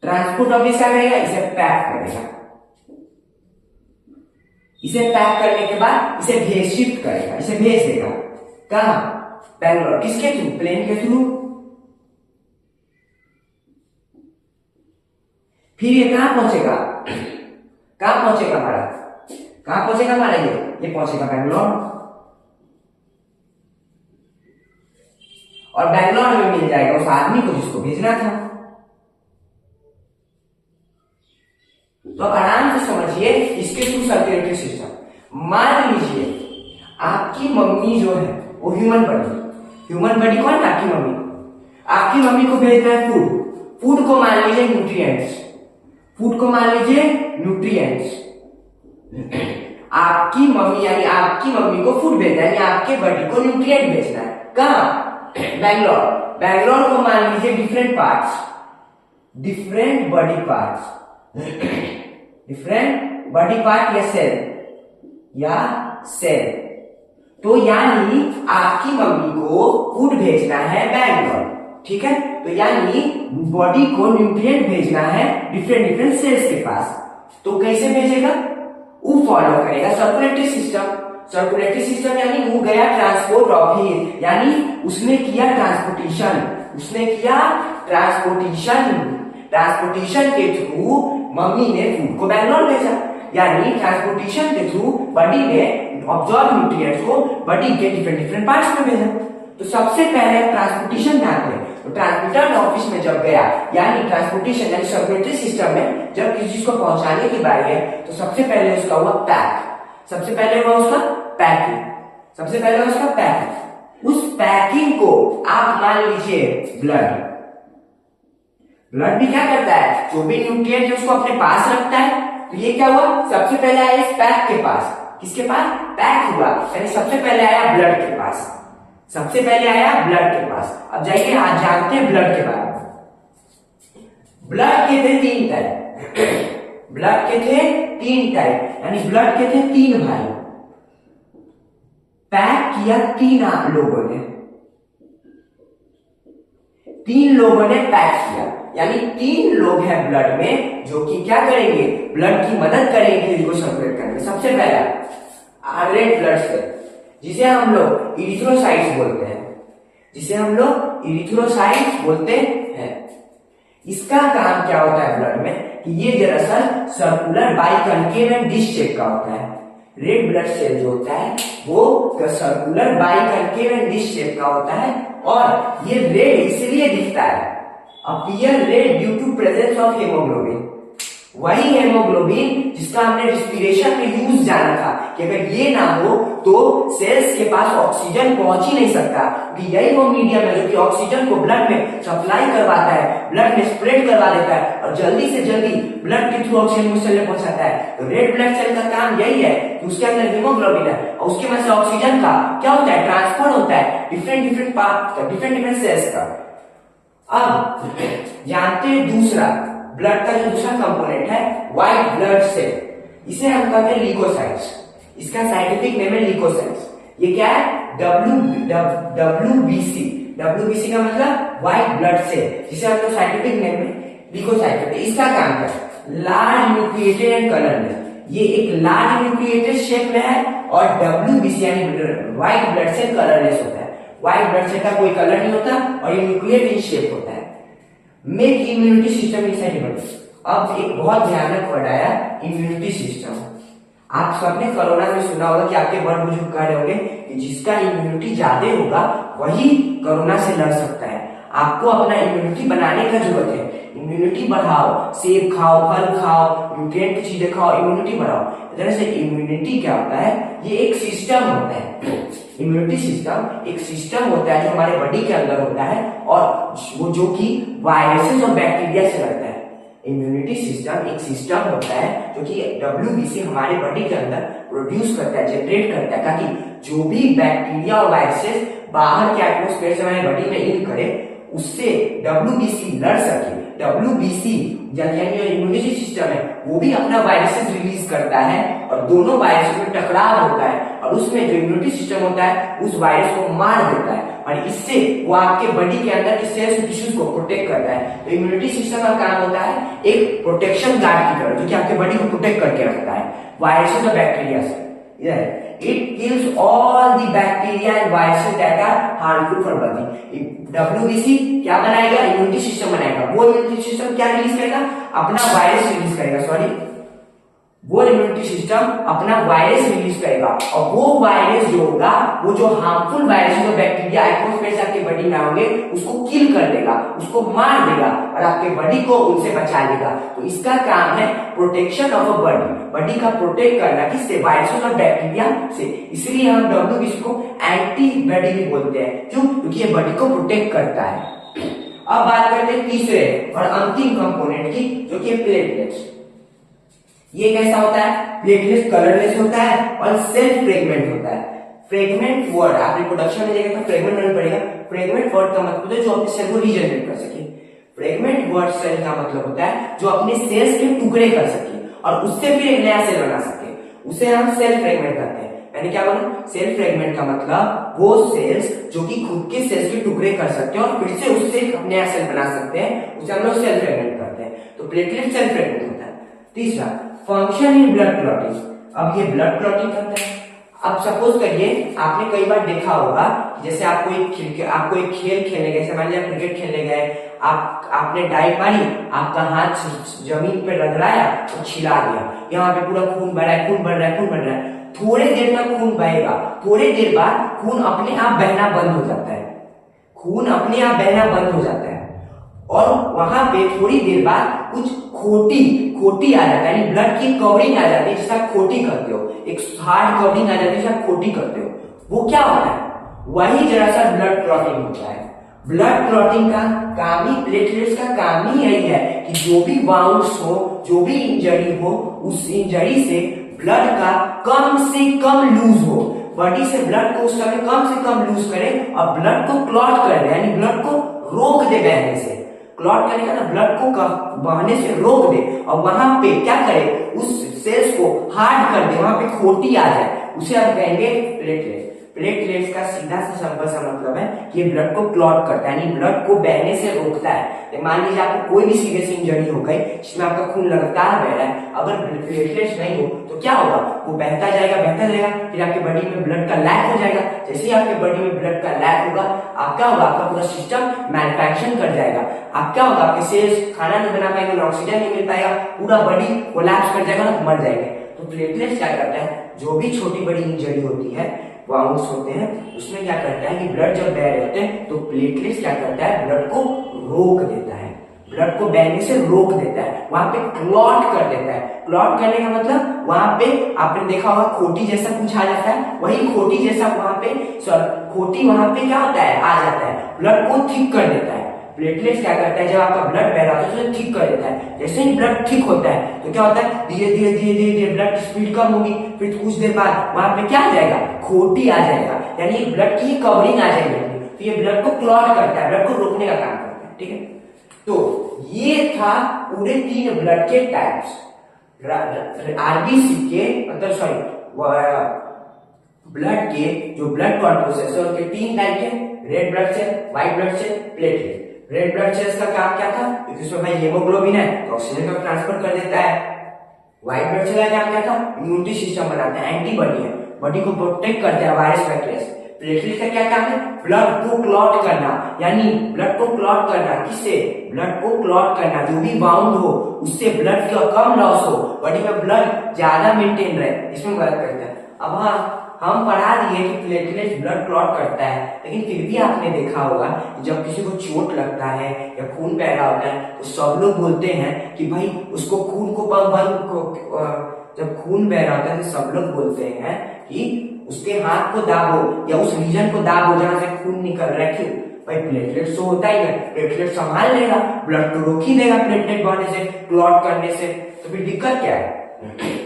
ट्रांसपोर्ट ऑफिस क्या करेगा? इसे पैक करेगा। इसे पैक करने के बाद इसे शिफ्ट करेगा, इसे भेज देगा। कहां? बैंगलोर। किसके थ्रू? प्लेन के थ्रू। फिर ये कहां पहुंचेगा? कहां पहुंचेगा हमारा? कहां पहुंचेगा हमारा? ये पहुंचेगा बैंगलोर। और बैंगलोर में मिल जाएगा उस आदमी को जिसको भेजना था। तो आराम से समझिए इसके थ्रू सर्कुलेटरी सिस्टम। मान लीजिए आपकी मम्मी जो है वो ह्यूमन बॉडी कौन है? आपकी मम्मी। आपकी मम्मी को भेजना है फूड को मान लीजिए न्यूट्रिएंट्स। आपकी मम्मी यानी आपकी मम्मी को फूड भेजना है, यानी आपके बॉडी को न्यूट्रिएंट भेजना है। कहां? बैंगलोर को मान लीजिए डिफरेंट बॉडी पार्ट या सेल। तो यानी आपकी मम्मी को फूड भेजना है बैंगलोर, ठीक है, तो यानी बॉडी को न्यूट्रिएंट भेजना है डिफरेंट डिफरेंट सेल्स के पास। तो कैसे भेजेगा? वो फॉलो करेगा सर्कुलेटरी सिस्टम। सर्कुलेटरी सिस्टम यानी वो गया ट्रांसपोर्ट ऑफ हीट, यानी उसने किया ट्रांसपोर्टेशन, उसने किया ट्रांसपोर्टेशन के थ्रू मम्मी ने फूड को बैंगलोर भेजा, यानी ट्रांसपोर्टेशन के थ्रू बॉडी ने ऑब्जॉर्ब न्यूट्रिएंट्स को बॉडी के डिफरेंट डिफरेंट पार्ट्स में भेजा। तो सबसे पहले ट्रांसपोर्टेशन जानते हैं, तो ट्रांसमीटर ऑफिस में जब गया, यानी ट्रांसपोर्टेशन यानी सर्कुलेटरी सिस्टम में जब किसी चीज को पहुंचाने की बारी है, तो सबसे पहले उसका हुआ पैक, सबसे पहले हुआ उसका पैकिंग, सबसे पहले हुआ उसका पैकिंग। उस पैकिंग को आप मान लीजिए ब्लड भी क्या करता है, जो भी न्यूट्रिएंट है उसको अपने पास रखता है। तो ये क्या हुआ, सबसे पहले आया इस पैक के पास, किसके पास, पैक हुआ, यानी सबसे पहले आया ब्लड के पास, सबसे पहले आया ब्लड के पास। अब जाइए आज जानते हैं ब्लड के बारे में। ब्लड के थे 3 टाइप, ब्लड के थे 3 टाइप, यानी ब्लड के थे 3 भाई। पैक किया 3 लोगों ने, 3 लोगों ने पैक किया, यानी 3 लोग हैं ब्लड में जो कि क्या करेंगे, ब्लड की मदद करेंगे इनको सर्कुलेट करने। सबसे पहला रेड ब्लड सेल, जिसे हम लोग इरिथ्रोसाइट्स बोलते हैं, जिसे हम लोग इरिथ्रोसाइट्स बोलते हैं। इसका काम क्या होता है ब्लड में, कि ये दरअसल circular biconcave and dish shape का होता है। रेड ब्लड सेल जो होता है वो circular biconcave and dish shape का होता है, और ये रेड इसलिए दिखता है, appear red due to presence of haemoglobin. वही हेमोग्लोबिन जिसका हमने रिस्पिरेशन में यूज जाना था, कि अगर ये ना हो तो सेल्स के पास ऑक्सीजन पहुंच ही नहीं सकता, क्योंकि यही वो मीडियम है जो कि ऑक्सीजन को ब्लड में सप्लाई करवाता है, ब्लड में स्प्रेड करवा देता है, और जल्दी से जल्दी ब्लड के थ्रू ऑक्सीजन उस सेल में पहुंचाता है। तो रेड ब्लड सेल का काम यही है कि उसके अंदर हेमोग्लोबिन है, और उसके में से ऑक्सीजन का क्या होता है, ट्रांसफर होता है डिफरेंट डिफरेंट पार्ट का, डिफरेंट डिफरेंट सेल्स का। अब जानते हैं दूसरा ब्लड का जो दूसरा कंपोनेंट है व्हाइट ब्लड सेल, इसे हम कहते हैं ल्यूकोसाइट्स। इसका साइंटिफिक नेम है ल्यूकोसाइट्स। ये क्या है, WBC, WBC का मतलब व्हाइट ब्लड सेल, जिसे हम लोग साइंटिफिक नेम में ल्यूकोसाइट कहते हैं। इसका काम क्या है, लार्ज न्यूक्लिएटेड एंड कलरलेस, ये एक लार्ज न्यूक्लिएटेड शेप में है, और WBC यानी व्हाइट ब्लड सेल कलरलेस होता है। व्हाइट ब्लड सेल का कोई कलर नहीं होता, और ये न्यूक्लिएट इन शेप होता है। Make immunity system inside body. अब एक बहुत भयानक वर्ड आया, इम्यूनिटी सिस्टम। आप सबने कोरोना में सुना होगा कि आपके बड़ बुजुर्ग कह रहे होंगे कि जिसका इम्यूनिटी ज्यादा होगा वही कोरोना से लड़ सकता है। आपको अपना इम्यूनिटी बनाने का जरूरत है, इम्यूनिटी बढ़ाओ, सेब खाओ, फल खाओ, न्यूट्रिएंट की चीजें खाओ, इम्यूनिटी बढ़ाओ। दरअसल इम्यूनिटी क्या होता है, ये एक सिस्टम होता है। इम्यूनिटी सिस्टम एक सिस्टम होता है जो हमारे बॉडी के अंदर होता है, और वो जो कि वायरसेस और बैक्टीरिया से लड़ता है। इम्यूनिटी सिस्टम एक सिस्टम होता है जो कि WBC हमारे बॉडी के अंदर प्रोड्यूस करता है, जनरेट करता है, ताकि जो भी बैक्टीरिया और वायरसेस बाहर के एटमॉस्फेयर से हमारे बॉडी में इन करे, उससे WBC लड़ सके। WBC यानी जो इम्यूनिटी सिस्टम है वो भी अपना वायरसेस रिलीज करता है, और दोनों वायरस में टकराव होता है, और उसमें जो इम्यूनिटी सिस्टम होता है उस वायरस को मार देता है, और इससे वो आपके बॉडी के अंदर के सेल्स और टिश्यूज को प्रोटेक्ट करता है। तो इम्यूनिटी सिस्टम का काम होता है एक प्रोटेक्शन गार्ड की तरह, जो कि आपके बॉडी को प्रोटेक्ट करके रखता है वायरसेस और बैक्टीरिया से। It kills all the bacteria and viruses that are harmful for body. WBC क्या बनाएगा, इम्यूनिटी सिस्टम बनाएगा। वो इम्यूनिटी सिस्टम क्या रिलीज करेगा, अपना वायरस रिलीज करेगा, सॉरी वो इम्यूनिटी सिस्टम अपना वायरस रिलीज करेगा, और वो वायरस जो होगा, वो जो हार्मफुल वायरस और बैक्टीरिया एटमॉस्फेयर से आपके बॉडी में आओगे उसको किल कर देगा, उसको मार देगा, और आपके बॉडी को उनसे बचा लेगा। तो इसका काम है protection of a body, body का प्रोटेक्ट करना, किससे, वायरस और बैक्टीरिया से। इसलिए हम WBC को एंटीबॉडी भी बोलते हैं, क्यों, क्योंकि ये बॉडी को प्रोटेक्ट करता है। अब बात करते हैं तीसरे और अंतिम कंपोनेंट की, जो कि प्लेटलेट्स। ये कैसा होता है, प्लेटलेट कलरलेस होता है और सेल्फ फ्रेगमेंट होता है। फ्रेगमेंट वर्ड आप रिप्रोडक्शन में देखेंगे तो फ्रेगमेंट वर्ड पड़ेगा। फ्रेगमेंट वर्ड का मतलब है जो अपने सेल को रीजनरेट कर सके। फ्रेगमेंट वर्ड सेल का मतलब होता है जो अपने सेल्स के टुकड़े कर सके और उससे फिर एक नया सेल बना सके, उसे हम सेल फ्रेगमेंट कहते हैं। मैंने क्या बोला, सेल फ्रेगमेंट का मतलब वो सेल्स जो कि खुद के सेल्स के टुकड़े कर सकते हैं और फिर से उससे नया सेल बना सकते हैं, उसे हम लोग सेल फ्रेगमेंट कहते हैं। तो प्लेटलेट सेल फ्रेगमेंट होता है। तीसरा, फंक्शन इन ब्लड क्लॉटिंग। अब ये ब्लड क्लॉटिंग करता है। अब सपोज करिए आपने कई बार देखा होगा, जैसे आपको एक खेल खेलने गए, मान लीजिए क्रिकेट खेलने गए, आपने डाइव मारी, आपका हाथ जमीन पे रगड़ाया और छिला दिया, यहाँ पे पूरा खून बढ़ रहा है, खून बढ़ रहा है, खून बढ़ रहा है। थोड़े देर तक खून बहेगा, थोड़े देर बाद खून अपने आप बहना बंद हो जाता है, खून अपने आप बहना बंद हो जाता है और वहां पे थोड़ी देर बाद कुछ खोटी आ जाता है, यानी ब्लड की कवरिंग आ जाती है, जिसे आप खोटी करते हो, एक हार्ड कवरिंग आ जाती है जिसे आप खोटी करते हो। वो क्या होता है, वही जरा सा ब्लड क्लॉटिंग होता है। ब्लड क्लॉटिंग का काम ही, प्लेटलेट्स का काम ही यही है कि जो भी बाउंस हो, जो भी इंजरी हो, उस इंजरी से ब्लड का कम से कम लूज हो, बॉडी से ब्लड को उस समय कम से कम लूज करे और ब्लड को क्लॉट कर दे, यानी ब्लड को रोक दे बहने से। क्लॉट करेगा ना, ब्लड को बहने से रोक दे और वहां पे क्या करे, उस सेल्स को हार्ड कर दे, वहां पे खोटी आ जाए, उसे हम कहेंगे प्लेटलेट्स। प्लेटलेट्स का सीधा सा सिंपल सा मतलब है कि ब्लड को क्लॉट करता है, यानी ब्लड को बहने से रोकता है। मान लीजिए आपको कोई भी सीरियस इंजरी हो गई जिसमें आपका खून लगातार बह रहा है, अगर प्लेटलेट्स नहीं हो तो क्या होगा, वो बहता जाएगा, फिर आपके बॉडी में ब्लड का लैक हो जाएगा। जैसे ही आपके बॉडी में ब्लड का लैक होगा, आप क्या होगा, आपका पूरा सिस्टम मैन्युफैक्चरिंग कर जाएगा। आप क्या होगा, आपके सेल्स खाना नहीं बना पाएंगे, ऑक्सीजन नहीं मिल पाएगा, पूरा बॉडी कोलैप्स कर जाएगा, मर जाएंगे। तो प्लेटलेट्स क्या करता है, जो भी छोटी बड़ी इंजरी होती है, बाउंस होते हैं, उसमें क्या करता है कि ब्लड जब बह रहे होते हैं तो प्लेटलेट्स क्या करता है, ब्लड को रोक देता है, ब्लड को बहने से रोक देता है, वहां पे क्लॉट कर देता है। क्लॉट करने का मतलब वहां पे आपने देखा होगा खोटी जैसा कुछ आ जाता है, वही खोटी जैसा वहां पे खोटी वहां पे क्या होता है, आ जाता है, ब्लड को ठीक कर देता है। प्लेटलेट्स क्या करता है, जब आपका ब्लड बह रहा होता है उसे ठीक कर देता है। जैसे ही ब्लड ठीक होता है तो क्या होता है, धीरे धीरे ब्लड की स्पीड कम होगी, फिर कुछ देर बाद वहां पे क्या आ जाएगा, खोटी आ जाएगा, यानी ब्लड की कवरिंग आ जाएगी। तो ये ब्लड को क्लॉट करता है, ब्लड को रोकने का काम करता है। ठीक है, तो ये था पूरे 3 ब्लड के टाइप्स, आरबीसी के मतलब सॉरी ब्लड के जो ब्लड कॉर्पोसेल्स है उनके 3 टाइप के, red blood cell, white blood cell, platelet. Red blood cells का काम क्या था, क्योंकि उसमें भाई हेमोग्लोबिन है तो ऑक्सीजन का ट्रांसफर कर देता है। व्हाइट ब्लड सेल का काम क्या था, इम्यूनिटी सिस्टम बनाता है, एंटीबॉडी है, बॉडी को प्रोटेक्ट करता है वायरस बैक्टीरिया से। प्लेटलेट का क्या काम है, ब्लड को क्लॉट करना, यानी ब्लड को क्लॉट करना, किससे, ब्लड को क्लॉट करना, जो भी बाउंड हो उससे ब्लड का कम लॉस हो, बॉडी में ब्लड ज्यादा मेंटेन रहे, इसमें मदद करता है। अब हाँ, हम पढ़ा दिए कि प्लेटलेट ब्लड क्लॉट करता है, लेकिन फिर भी आपने देखा होगा जब किसी को चोट लगता है या खून बह रहा होता है तो सब लोग बोलते हैं कि भाई उसको खून को जब खून बह रहा होता है तो सब लोग बोलते हैं कि उसके हाथ को दाबो या उस रीजन को दाबो जहां से खून निकल रहा है। क्यों, भाई प्लेटलेट तो होता ही है, प्लेटलेट संभाल लेगा, ब्लड तो रोक ही देगा प्लेटलेट बढ़ने से, क्लॉट करने से, तो फिर दिक्कत क्या है।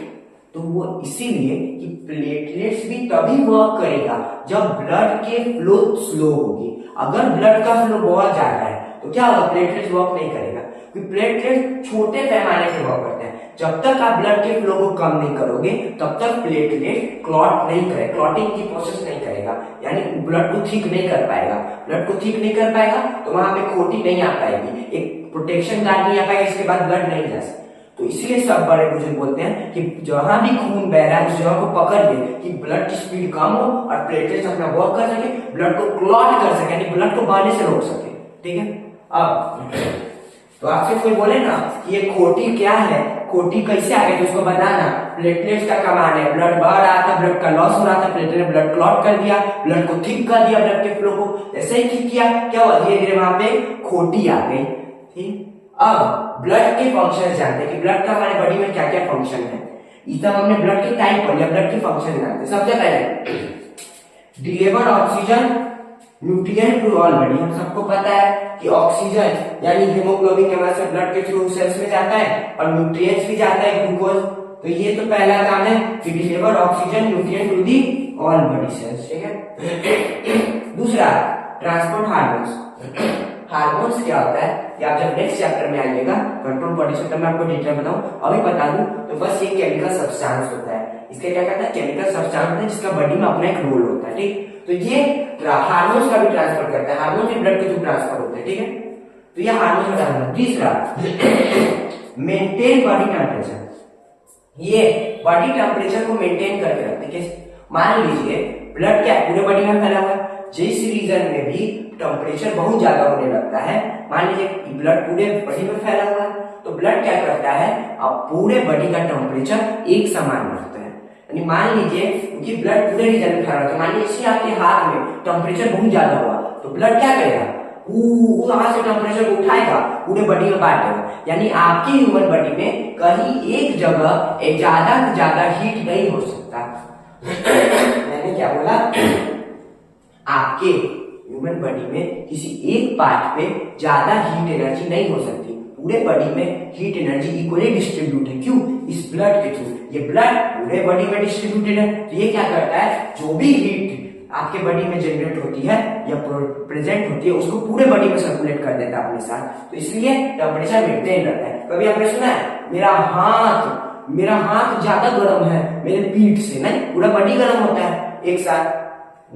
तो वो इसीलिए कि प्लेटलेट्स भी तभी वर्क करेगा जब ब्लड के फ्लो स्लो होगी। अगर ब्लड का फ्लो बहुत ज्यादा है तो क्या होगा, प्लेटलेट्स वर्क नहीं करेगा, क्योंकि प्लेटलेट्स छोटे पैमाने पे वर्क करते हैं। जब तक आप ब्लड के फ्लो को कम नहीं करोगे तब तक प्लेटलेट क्लॉट नहीं करेगा, क्लॉटिंग की प्रोसेस नहीं करेगा, यानी ब्लड को ठीक नहीं कर पाएगा। ब्लड को ठीक नहीं कर पाएगा तो वहां पे खोटी नहीं आ पाएगी, एक प्रोटेक्शन गार्ड नहीं आ पाएगा, इसके बाद ब्लड नहीं जा सकता। तो इसलिए सब बड़े बुजुर्ग बोलते हैं कि जहां भी खून बह रहा है उस जगह को पकड़ ले कि ब्लड की स्पीड कम हो और प्लेटलेट्स अपना वर्क कर सके, ब्लड को क्लॉट कर सके, यानी ब्लड को बहने से रोक सके। ठीक है, अब तो आपसे कोई बोले ना कि ये खोटी क्या है, खोटी कैसे आ गई, तो उसको बताना प्लेटलेट्स का कमाल है, ब्लड बह रहा था, ब्लड का लॉस हो रहा था, प्लेटलेट ने ब्लड क्लॉट कर दिया, ब्लड को ठीक कर दिया, ब्लड के फ्लो को जैसे ही ठीक किया क्या हुआ, धीरे धीरे वहां पे खोटी आ गई। ठीक, अब ब्लड के फंक्शन जानते हैं कि ब्लड का हमारे बॉडी में क्या क्या फंक्शन है। इस तरह हमने ब्लड के टाइप पढ़ लिया, ब्लड के फंक्शन जानते हैं। सबसे पहले deliver oxygen nutrient to all body, हम सबको पता है कि ऑक्सीजन यानी हीमोग्लोबिन के मदद से ब्लड के थ्रू सेल्स में जाता है और न्यूट्रिएंट्स भी जाता है, ग्लूकोज। तो ये तो पहला काम है कि deliver oxygen nutrient to the all body cells. ठीक है, दूसरा ट्रांसपोर्ट हार्मोन्स। हार्मोन्स क्या होता है ये आप जब नेक्स्ट चैप्टर में आइएगा कंट्रोल बॉडी सिस्टम में आपको डिटेल बताऊं, अभी बता दूं तो बस ये केमिकल सब्सटेंस होता है। इसके क्या करता है, केमिकल सब्सटेंस होता है जिसका बॉडी में अपना एक रोल होता है, ठीक। तो ये हार्मोन्स का भी ट्रांसफर करता है, हार्मोन भी ब्लड के थ्रू ट्रांसफर होते हैं, ठीक है। तो ये हार्मोन का ट्रांसफर। तीसरा, मेंटेन बॉडी टेम्परेचर। ये बॉडी टेम्परेचर को मेंटेन करके रखते हैं। मान लीजिए ब्लड क्या पूरे बॉडी में फैला हुआ है, जिस रीजन में भी टेम्परेचर बहुत ज्यादा होने लगता है, मान लीजिए ब्लड पूरे बॉडी में फैला हुआ है, तो ब्लड क्या करता है, अब पूरे बॉडी का टेम्परेचर एक समान रखता है। यानी मान लीजिए क्योंकि ब्लड पूरे रीजन में फैला हुआ है, मान लीजिए आपके हाथ में टेम्परेचर बहुत ज्यादा हुआ, तो ब्लड क्या करेगा, वहां से टेम्परेचर को उठाएगा, पूरे बॉडी में बांट देगा। यानी आपकी ह्यूमन बॉडी में कहीं एक जगह एक ज्यादा हीट नहीं हो सकता। मैंने क्या बोला, आपके ह्यूमन बॉडी में किसी एक पार्ट पे ज्यादा हीट एनर्जी नहीं हो सकती, पूरे बॉडी में हीट एनर्जी इक्वली डिस्ट्रीब्यूट है। क्यों, इस ब्लड के थ्रू। ये ब्लड पूरे बॉडी में डिस्ट्रीब्यूटेड है, तो ये क्या करता है, जो भी हीट आपके बॉडी में जनरेट होती है या प्रेजेंट होती है उसको पूरे बॉडी में सर्कुलेट कर देता है अपने साथ। तो इसलिए टेम्परेचर मेंटेन रहता है। कभी आपने सुना है मेरा हाथ ज्यादा गर्म है मेरे पीठ से, नहीं, पूरा बॉडी गर्म होता है एक साथ,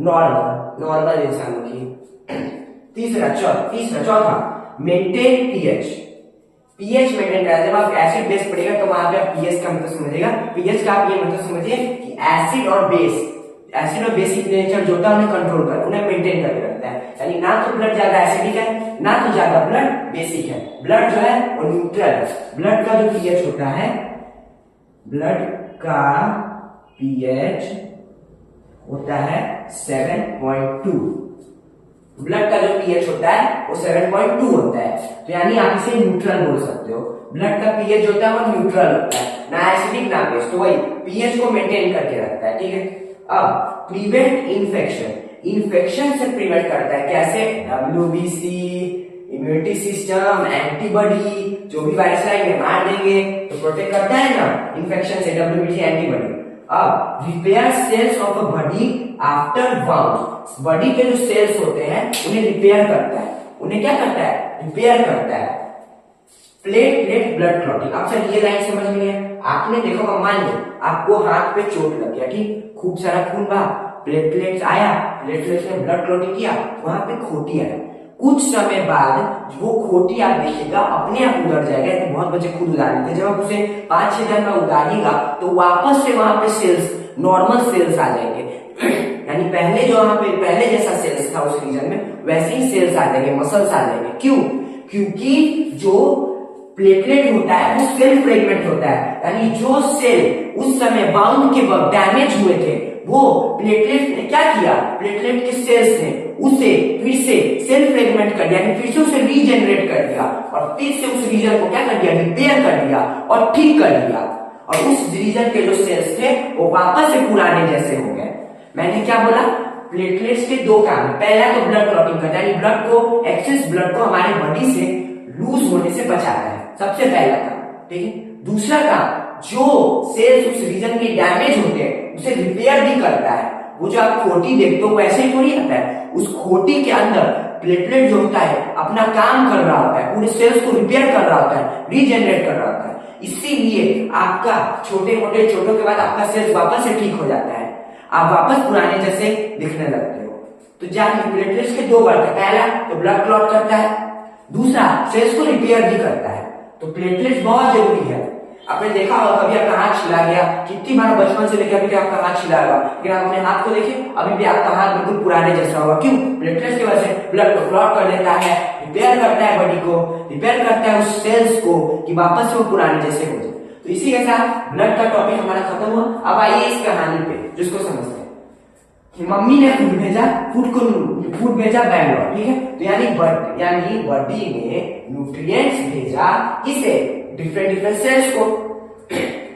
नॉर्मल इंसानों की। चौथा, मेंटेन पीएच मेंटेन करना। जब आप एसिड बेस पढ़ेगा तो वहां पे आप पीएच का मतलब समझिएगा। पीएच का आप ये मतलब समझिए कि एसिड और बेसिक नेचर जो होता है उन्हें कंट्रोल कर, उन्हें मेंटेन करके रखता है। यानी ना तो ब्लड ज्यादा एसिडिक है, ना तो ज्यादा ब्लड बेसिक है, ब्लड जो है वो न्यूट्रल है। ब्लड का जो पीएच होता है, ब्लड का पीएच होता है 7.2। ब्लड का जो पीएच होता है वो 7.2 होता है, तो यानी आप इसे न्यूट्रल बोल सकते हो। ब्लड का पीएच जो होता है वो न्यूट्रल होता है, ना एसिडिक ना बेस, तो वही पीएच को मेंटेन करके रखता है, ठीक है। अब प्रिवेंट इन्फेक्शन से प्रिवेंट करता है, कैसे, WBC, इम्यूनिटी सिस्टम, एंटीबॉडी, जो भी वायरस आएंगे मार देंगे, तो प्रोटेक्ट करता है ना इन्फेक्शन से, WBC एंटीबॉडी। अब repair cells of a body after wound, body के जो सेल्स होते हैं उन्हें रिपेयर करता है, उन्हें क्या करता है, रिपेयर करता है। Platelet blood clotting. अब सर ये लाइन समझ में है, आपने देखो, मान लो आपको हाथ पे चोट लग गया, ठीक, खूब सारा खून बहा, प्लेटलेट्स आया, प्लेटलेट्स ने ब्लड क्लॉटिंग किया, वहां पे खोटी आया। कुछ समय बाद वो खोटी आप देखिएगा अपने आप उधर जाएगा। तो बहुत बच्चे खुद उधार लेते हैं, जब आप उसे 5-6 दिन में उधारिएगा तो वापस से वहां पे सेल्स, नॉर्मल सेल्स आ जाएंगे। यानी पहले जैसा सेल्स था उस रीजन में, वैसे ही सेल्स आ जाएंगे, मसल्स आ जाएंगे। क्यों, क्योंकि जो प्लेटलेट होता है वो सेल फ्रेगमेंट होता है, यानी जो सेल उस समय बाउंड के वक्त डैमेज हुए थे, वो प्लेटलेट ने क्या किया, प्लेटलेट के सेल्स ने उसे फिर से सेल फ्रेगमेंट कर दिया, फिर से उसे रीजनरेट कर दिया, और फिर से उस रीजन को क्या कर दिया, रिपेयर कर दिया और ठीक कर दिया, और उस रीजन के जो सेल्स थे वो वापस से पुराने जैसे हो गए। मैंने क्या बोला, प्लेटलेट्स के 2 काम है। पहला तो ब्लड क्लॉटिंग करता है, यानी ब्लड को, एक्सेस ब्लड को हमारे बॉडी से लूज होने से बचाता है, सबसे पहला काम, ठीक है। दूसरा काम, जो सेल्स उस रीजन के डैमेज होते हैं उसे रिपेयर भी करता है। वो जो आप खोटी देखते हो वैसे ही थोड़ी आता है, उस खोटी के अंदर प्लेटलेट जो होता है अपना काम कर रहा होता है, पूरे सेल्स को रिपेयर कर रहा होता है, रीजनरेट कर रहा होता है। इसीलिए आपका छोटे मोटे चोटों के बाद आपका सेल्स वापस से ठीक हो जाता है, आप वापस पुराने जैसे दिखने लगते हो। तो जाके प्लेटलेट्स के 2 वर्क है, पहला तो ब्लड क्लॉट करता है, दूसरा सेल्स को रिपेयर भी करता है। तो प्लेटलेट्स बहुत जरूरी है। आपने देखा होगा कभी आपका हाथ छिला गया, कितनी बार बचपन से लेकर अभी तक आपका हाथ छिला होगा, लेकिन आप अपने हाथ को देखिए, अभी भी आपका हाथ बिल्कुल पुराने जैसा होगा। क्यों, प्लेटलेट्स की वजह से ब्लड को क्लॉट कर देता है, रिपेयर करता है बॉडी को, रिपेयर करता है उस सेल्स को कि वापस से वो पुराने जैसे हो जाए। तो इसी के साथ ब्लड का टॉपिक हमारा खत्म हुआ। अब आइए इस कहानी पे जिसको समझते हैं। मम्मी ने फूड भेजा बैंगलोर, ठीक है। तो यानी बॉडी ने न्यूट्रिएंट्स भेजा किसे, डिफरेंट सेल्स को।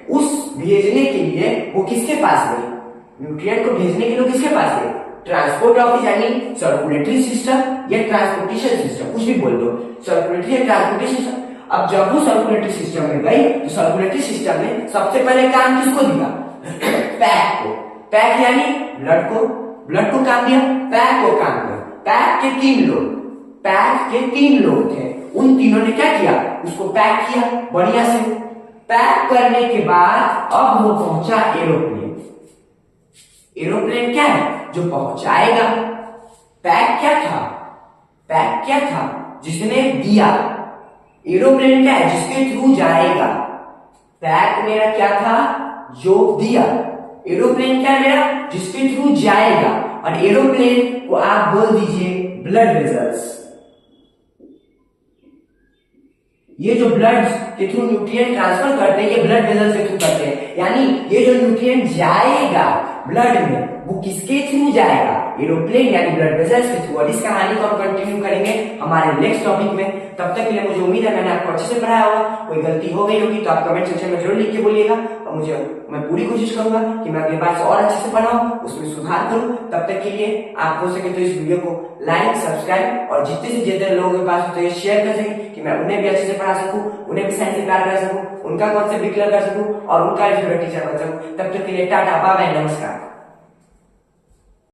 उस भेजने के लिए वो किसके पास गई, न्यूट्रिएंट को भेजने के लिए किसके पास गई, ट्रांसपोर्ट ऑफिस, यानी सर्कुलेटरी सिस्टम या ट्रांसपोर्टेशन सिस्टम, कुछ भी बोल दो, सर्कुलेटरी या ट्रांसपोर्टेशन सिस्टम। अब जब वो सर्कुलेटरी सिस्टम में गई तो सर्कुलेटरी सिस्टम ने सबसे पहले काम किसको दिया, पैक को। पैक यानी ब्लड को काम दिया, पैक को काम दिया। पैक के 3 लोग थे, उन तीनों ने क्या किया, उसको पैक किया बढ़िया से। पैक करने के बाद अब वो पहुंचा एरोप्लेन। एरोप्लेन क्या है? जो पहुंचाएगा। पैक क्या था? पैक क्या था? जिसने दिया। एरोप्लेन क्या है? जिसके थ्रू जाएगा। पैक मेरा क्या था? जो दिया। एरोप्लेन क्या है मेरा? जिसके थ्रू जाएगा। और एरोप्लेन को आप बोल दीजिए ब्लड वेजल्स। ये जो ब्लड के थ्रू न्यूट्रिएंट ट्रांसफर करते हैं, ये ब्लड वेजल्स के थ्रू करते हैं। यानी ये जो न्यूट्रिएंट जाएगा ब्लड में, वो किसके थ्रू जाएगा? एरोप्लेन यानी ब्लड वेजल्स के थ्रू। और इस कहानी को हम कंटिन्यू करेंगे हमारे नेक्स्ट टॉपिक में। तब तक के लिए मुझे उम्मीद है मैंने आपको अच्छे से पढ़ाया होगा। कोई गलती हो गई होगी तो आप कमेंट सेक्शन में जरूर लिख के बोलिएगा, और मैं पूरी कोशिश करूंगा कि मैं अगली बार से और अच्छे से पढ़ाऊं, उसमें सुधार करूं। तब तक के लिए आप हो सके तो इस वीडियो को लाइक, सब्सक्राइब और जितने से जितने लोगों के पास हो तो ये शेयर कर सकें, कि मैं उन्हें भी अच्छे से पढ़ा सकूं, उन्हें भी साइंस से प्यार कर सकूं, उनका कॉन्सेप्ट भी क्लियर कर सकूं और उनका भी फेवरेट टीचर बन सकूं। तब तक के लिए टाटा, बाय बाय, नमस्कार।